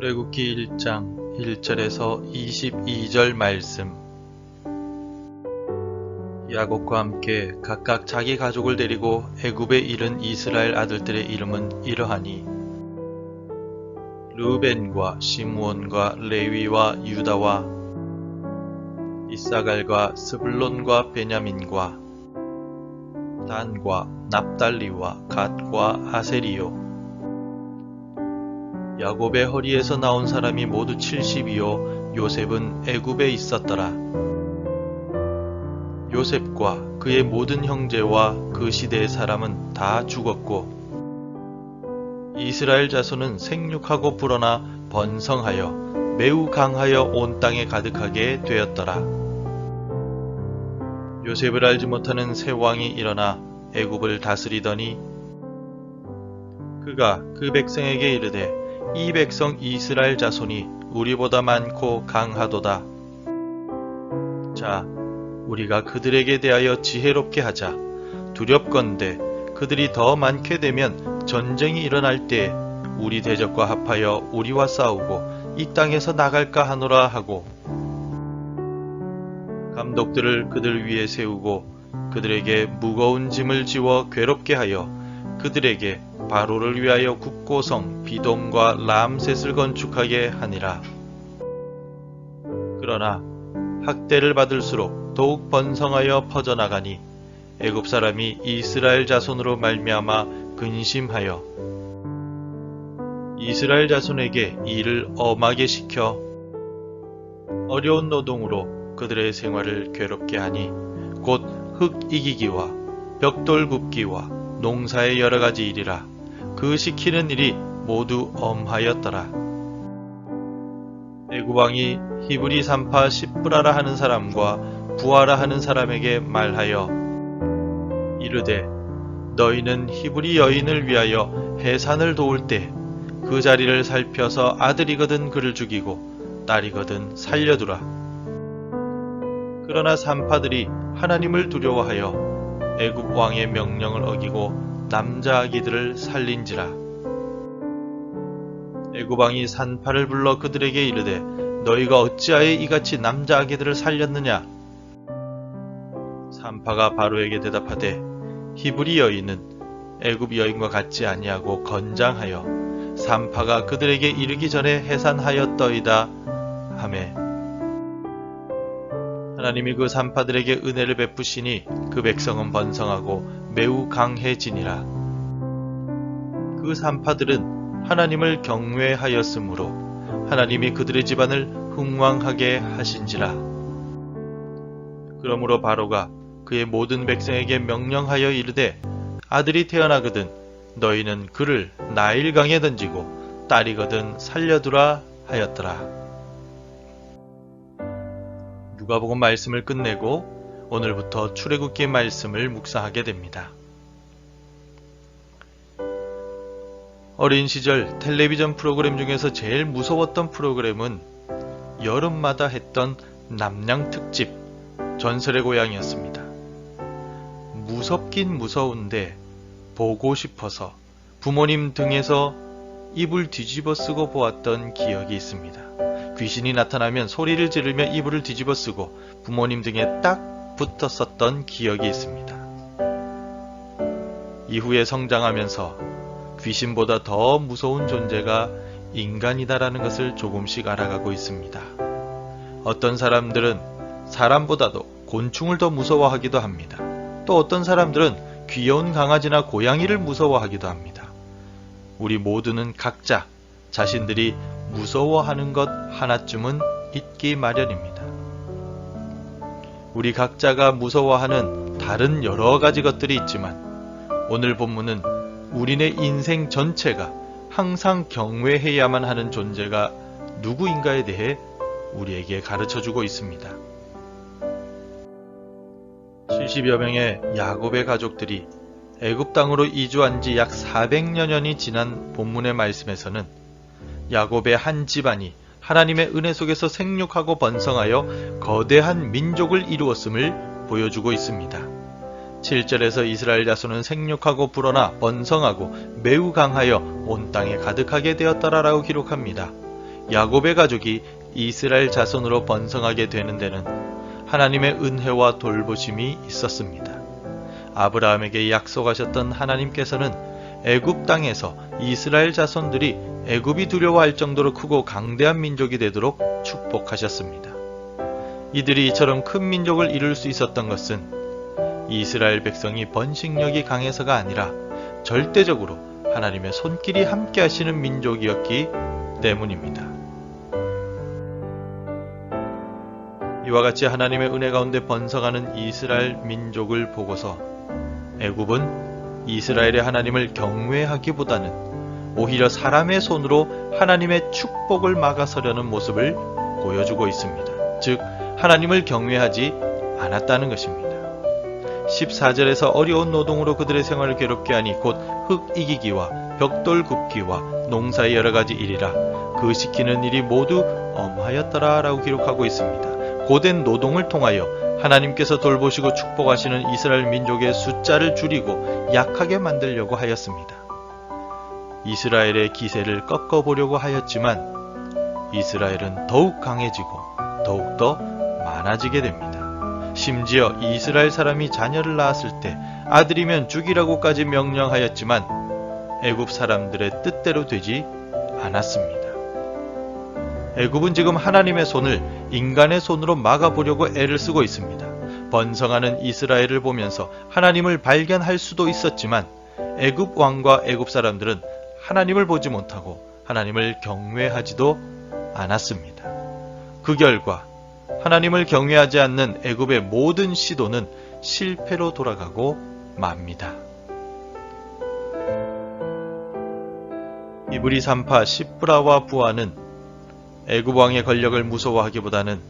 출애굽기 1장 1절에서 22절 말씀. 야곱과 함께 각각 자기 가족을 데리고 애굽에 이른 이스라엘 아들들의 이름은 이러하니 르우벤과 시므온과 레위와 유다와 이사갈과 스불론과 베냐민과 단과 납달리와 갓과 아셀이요. 야곱의 허리에서 나온 사람이 모두 70이요 요셉은 애굽에 있었더라. 요셉과 그의 모든 형제와 그 시대의 사람은 다 죽었고 이스라엘 자손은 생육하고 불어나 번성하여 매우 강하여 온 땅에 가득하게 되었더라. 요셉을 알지 못하는 새 왕이 일어나 애굽을 다스리더니 그가 그 백성에게 이르되 이 백성 이스라엘 자손이 우리보다 많고 강하도다. 자, 우리가 그들에게 대하여 지혜롭게 하자. 두렵건대 그들이 더 많게 되면 전쟁이 일어날 때 우리 대적과 합하여 우리와 싸우고 이 땅에서 나갈까 하노라 하고 감독들을 그들 위에 세우고 그들에게 무거운 짐을 지워 괴롭게 하여 그들에게 바로를 위하여 국고성 비돔과 람셋을 건축하게 하니라. 그러나 학대를 받을수록 더욱 번성하여 퍼져나가니 애굽 사람이 이스라엘 자손으로 말미암아 근심하여 이스라엘 자손에게 일을 엄하게 시켜 어려운 노동으로 그들의 생활을 괴롭게 하니 곧 흙 이기기와 벽돌 굽기와 농사의 여러 가지 일이라. 그 시키는 일이 모두 엄하였더라. 애굽 왕이 히브리 산파 시브라라 하는 사람과 부하라 하는 사람에게 말하여 이르되 너희는 히브리 여인을 위하여 해산을 도울 때 그 자리를 살펴서 아들이거든 그를 죽이고 딸이거든 살려두라. 그러나 산파들이 하나님을 두려워하여 애굽 왕의 명령을 어기고 남자 아기들을 살린지라. 애굽 왕이 산파를 불러 그들에게 이르되 너희가 어찌하여 이같이 남자 아기들을 살렸느냐? 산파가 바로에게 대답하되 히브리 여인은 애굽 여인과 같지 아니하고 건장하여 산파가 그들에게 이르기 전에 해산하였더이다 하매 하나님이 그 산파들에게 은혜를 베푸시니 그 백성은 번성하고 매우 강해지니라. 그 산파들은 하나님을 경외하였으므로 하나님이 그들의 집안을 흥왕하게 하신지라. 그러므로 바로가 그의 모든 백성에게 명령하여 이르되 아들이 태어나거든 너희는 그를 나일강에 던지고 딸이거든 살려두라 하였더라. 누가복음 말씀을 끝내고 오늘부터 출애굽기 말씀을 묵상하게 됩니다. 어린 시절 텔레비전 프로그램 중에서 제일 무서웠던 프로그램은 여름마다 했던 남양 특집 전설의 고향이었습니다. 무섭긴 무서운데 보고 싶어서 부모님 등에서 이불 뒤집어 쓰고 보았던 기억이 있습니다. 귀신이 나타나면 소리를 지르며 이불을 뒤집어 쓰고 부모님 등에 딱 붙었었던 기억이 있습니다. 이후에 성장하면서 귀신보다 더 무서운 존재가 인간이다라는 것을 조금씩 알아가고 있습니다. 어떤 사람들은 사람보다도 곤충을 더 무서워하기도 합니다. 또 어떤 사람들은 귀여운 강아지나 고양이를 무서워하기도 합니다. 우리 모두는 각자 자신들이 무서워하는 것 하나쯤은 있기 마련입니다. 우리 각자가 무서워하는 다른 여러 가지 것들이 있지만 오늘 본문은 우리네 인생 전체가 항상 경외해야만 하는 존재가 누구인가에 대해 우리에게 가르쳐주고 있습니다. 70여 명의 야곱의 가족들이 애굽 땅으로 이주한 지 약 400여 년이 지난 본문의 말씀에서는 야곱의 한 집안이 하나님의 은혜 속에서 생육하고 번성하여 거대한 민족을 이루었음을 보여주고 있습니다. 7절에서 이스라엘 자손은 생육하고 불어나 번성하고 매우 강하여 온 땅에 가득하게 되었더라라고 기록합니다. 야곱의 가족이 이스라엘 자손으로 번성하게 되는 데는 하나님의 은혜와 돌보심이 있었습니다. 아브라함에게 약속하셨던 하나님께서는 애굽 땅에서 이스라엘 자손들이 애굽이 두려워할 정도로 크고 강대한 민족이 되도록 축복하셨습니다. 이들이 이처럼 큰 민족을 이룰 수 있었던 것은 이스라엘 백성이 번식력이 강해서가 아니라 절대적으로 하나님의 손길이 함께 하시는 민족이었기 때문입니다. 이와 같이 하나님의 은혜 가운데 번성하는 이스라엘 민족을 보고서 애굽은 이스라엘의 하나님을 경외하기보다는 오히려 사람의 손으로 하나님의 축복을 막아서려는 모습을 보여주고 있습니다. 즉 하나님을 경외하지 않았다는 것입니다. 14절에서 어려운 노동으로 그들의 생활을 괴롭게 하니 곧 흙 이기기와 벽돌 굽기와 농사의 여러 가지 일이라 그 시키는 일이 모두 엄하였더라 라고 기록하고 있습니다. 고된 노동을 통하여 하나님께서 돌보시고 축복하시는 이스라엘 민족의 숫자를 줄이고 약하게 만들려고 하였습니다. 이스라엘의 기세를 꺾어보려고 하였지만 이스라엘은 더욱 강해지고 더욱더 많아지게 됩니다. 심지어 이스라엘 사람이 자녀를 낳았을 때 아들이면 죽이라고까지 명령하였지만 애굽 사람들의 뜻대로 되지 않았습니다. 애굽은 지금 하나님의 손을 인간의 손으로 막아보려고 애를 쓰고 있습니다. 번성하는 이스라엘을 보면서 하나님을 발견할 수도 있었지만 애굽 왕과 애굽 사람들은 하나님을 보지 못하고 하나님을 경외하지도 않았습니다. 그 결과 하나님을 경외하지 않는 애굽의 모든 시도는 실패로 돌아가고 맙니다. 이브리 산파 시브라와 부하는 애굽 왕의 권력을 무서워하기보다는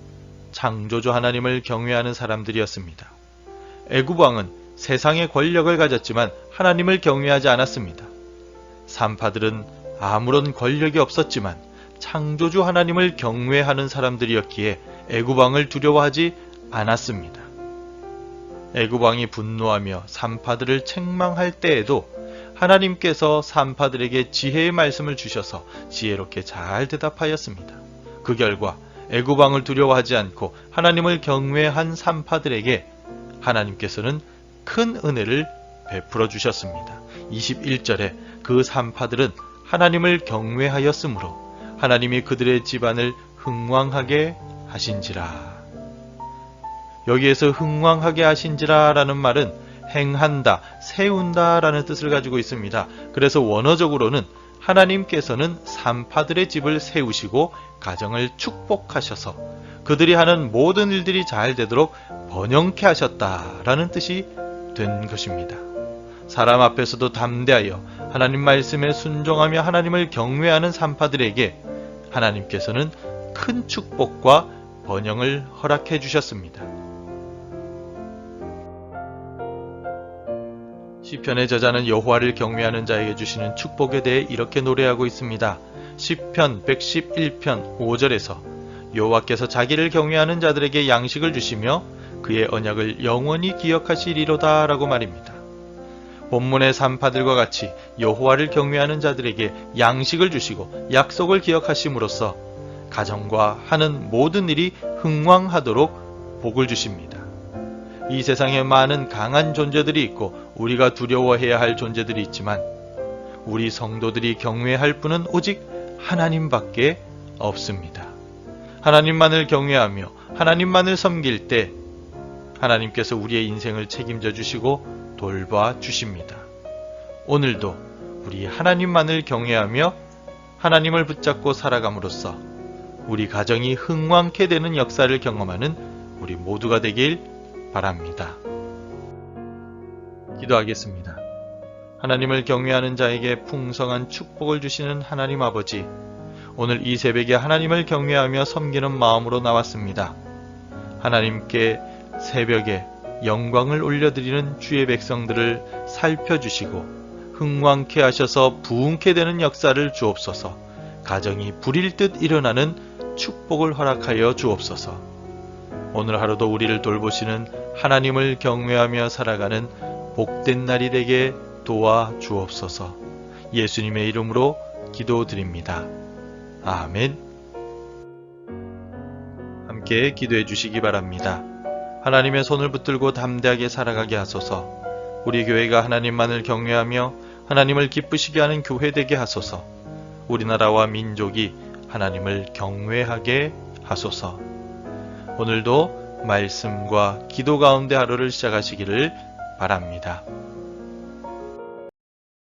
창조주 하나님을 경외하는 사람들이었습니다. 애굽 왕은 세상의 권력을 가졌지만 하나님을 경외하지 않았습니다. 산파들은 아무런 권력이 없었지만 창조주 하나님을 경외하는 사람들이었기에 애굽 왕을 두려워하지 않았습니다. 애굽 왕이 분노하며 산파들을 책망할 때에도 하나님께서 산파들에게 지혜의 말씀을 주셔서 지혜롭게 잘 대답하였습니다. 그 결과 애굽 왕을 두려워하지 않고 하나님을 경외한 산파들에게 하나님께서는 큰 은혜를 베풀어 주셨습니다. 21절에 그 산파들은 하나님을 경외하였으므로 하나님이 그들의 집안을 흥왕하게 하신지라. 여기에서 흥왕하게 하신지라 라는 말은 행한다, 세운다 라는 뜻을 가지고 있습니다. 그래서 원어적으로는 하나님께서는 산파들의 집을 세우시고 가정을 축복하셔서 그들이 하는 모든 일들이 잘 되도록 번영케 하셨다라는 뜻이 된 것입니다. 사람 앞에서도 담대하여 하나님 말씀에 순종하며 하나님을 경외하는 산파들에게 하나님께서는 큰 축복과 번영을 허락해 주셨습니다. 시편의 저자는 여호와를 경외하는 자에게 주시는 축복에 대해 이렇게 노래하고 있습니다. 시편 111편 5절에서 여호와께서 자기를 경외하는 자들에게 양식을 주시며 그의 언약을 영원히 기억하시리로다 라고 말입니다. 본문의 산파들과 같이 여호와를 경외하는 자들에게 양식을 주시고 약속을 기억하심으로써 가정과 하는 모든 일이 흥왕하도록 복을 주십니다. 이 세상에 많은 강한 존재들이 있고 우리가 두려워해야 할 존재들이 있지만 우리 성도들이 경외할 분은 오직 하나님밖에 없습니다. 하나님만을 경외하며 하나님만을 섬길 때 하나님께서 우리의 인생을 책임져 주시고 돌봐 주십니다. 오늘도 우리 하나님만을 경외하며 하나님을 붙잡고 살아감으로써 우리 가정이 흥왕케 되는 역사를 경험하는 우리 모두가 되길 바랍니다. 기도하겠습니다. 하나님을 경외하는 자에게 풍성한 축복을 주시는 하나님 아버지, 오늘 이 새벽에 하나님을 경외하며 섬기는 마음으로 나왔습니다. 하나님께 새벽에 영광을 올려드리는 주의 백성들을 살펴주시고 흥왕케 하셔서 부흥케 되는 역사를 주옵소서. 가정이 불일 듯 일어나는 축복을 허락하여 주옵소서. 오늘 하루도 우리를 돌보시는 하나님을 경외하며 살아가는 복된 날이 되게 도와 주옵소서. 예수님의 이름으로 기도드립니다. 아멘. 함께 기도해 주시기 바랍니다. 하나님의 손을 붙들고 담대하게 살아가게 하소서. 우리 교회가 하나님만을 경외하며 하나님을 기쁘시게 하는 교회 되게 하소서. 우리나라와 민족이 하나님을 경외하게 하소서. 오늘도 말씀과 기도 가운데 하루를 시작하시기를 바랍니다.